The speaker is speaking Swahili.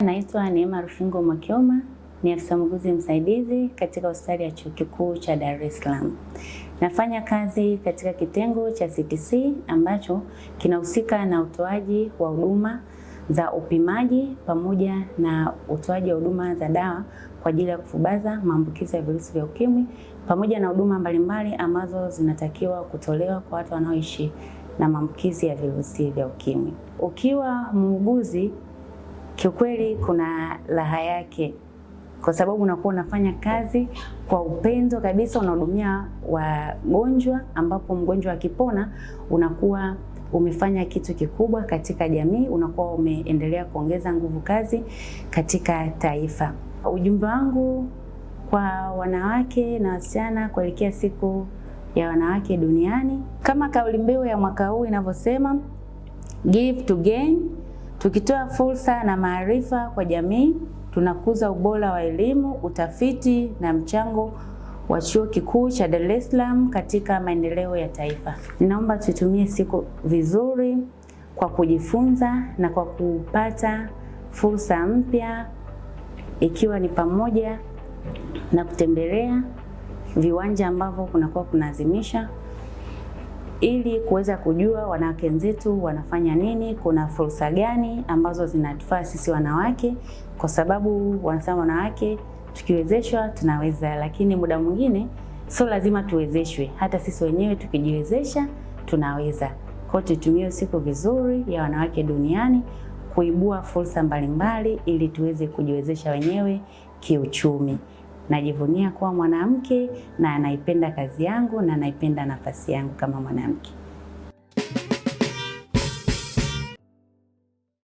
Naitwa Neema Rushingo Mwakioma, ni afisa muuguzi msaidizi katika hospitali ya Chuo Kikuu cha Dar es Salaam. Nafanya kazi katika kitengo cha CTC ambacho kinahusika na utoaji wa huduma za upimaji pamoja na utoaji wa huduma za dawa kwa ajili ya kufubaza maambukizi ya virusi vya ukimwi pamoja na huduma mbalimbali ambazo zinatakiwa kutolewa kwa watu wanaoishi na maambukizi ya virusi vya ukimwi. Ukiwa muuguzi, kiukweli kuna raha yake kwa sababu unakuwa unafanya kazi kwa upendo kabisa, unahudumia wagonjwa ambapo mgonjwa akipona unakuwa umefanya kitu kikubwa katika jamii, unakuwa umeendelea kuongeza nguvu kazi katika taifa. Ujumbe wangu kwa wanawake na wasichana kuelekea siku ya wanawake duniani, kama kauli mbiu ya mwaka huu inavyosema, give to gain. Tukitoa fursa na maarifa kwa jamii, tunakuza ubora wa elimu, utafiti na mchango wa Chuo Kikuu cha Dar es Salaam katika maendeleo ya taifa. Ninaomba tutumie siku vizuri kwa kujifunza na kwa kupata fursa mpya, ikiwa ni pamoja na kutembelea viwanja ambavyo kunakuwa kunaadhimisha, ili kuweza kujua wanawake wenzetu wanafanya nini, kuna fursa gani ambazo zinatufaa sisi wanawake, kwa sababu wanasema wanawake tukiwezeshwa tunaweza, lakini muda mwingine sio lazima tuwezeshwe, hata sisi wenyewe tukijiwezesha tunaweza. Kwa hiyo tutumie siku vizuri ya wanawake duniani kuibua fursa mbalimbali ili tuweze kujiwezesha wenyewe kiuchumi. Najivunia kuwa mwanamke na naipenda kazi yangu na naipenda nafasi yangu kama mwanamke.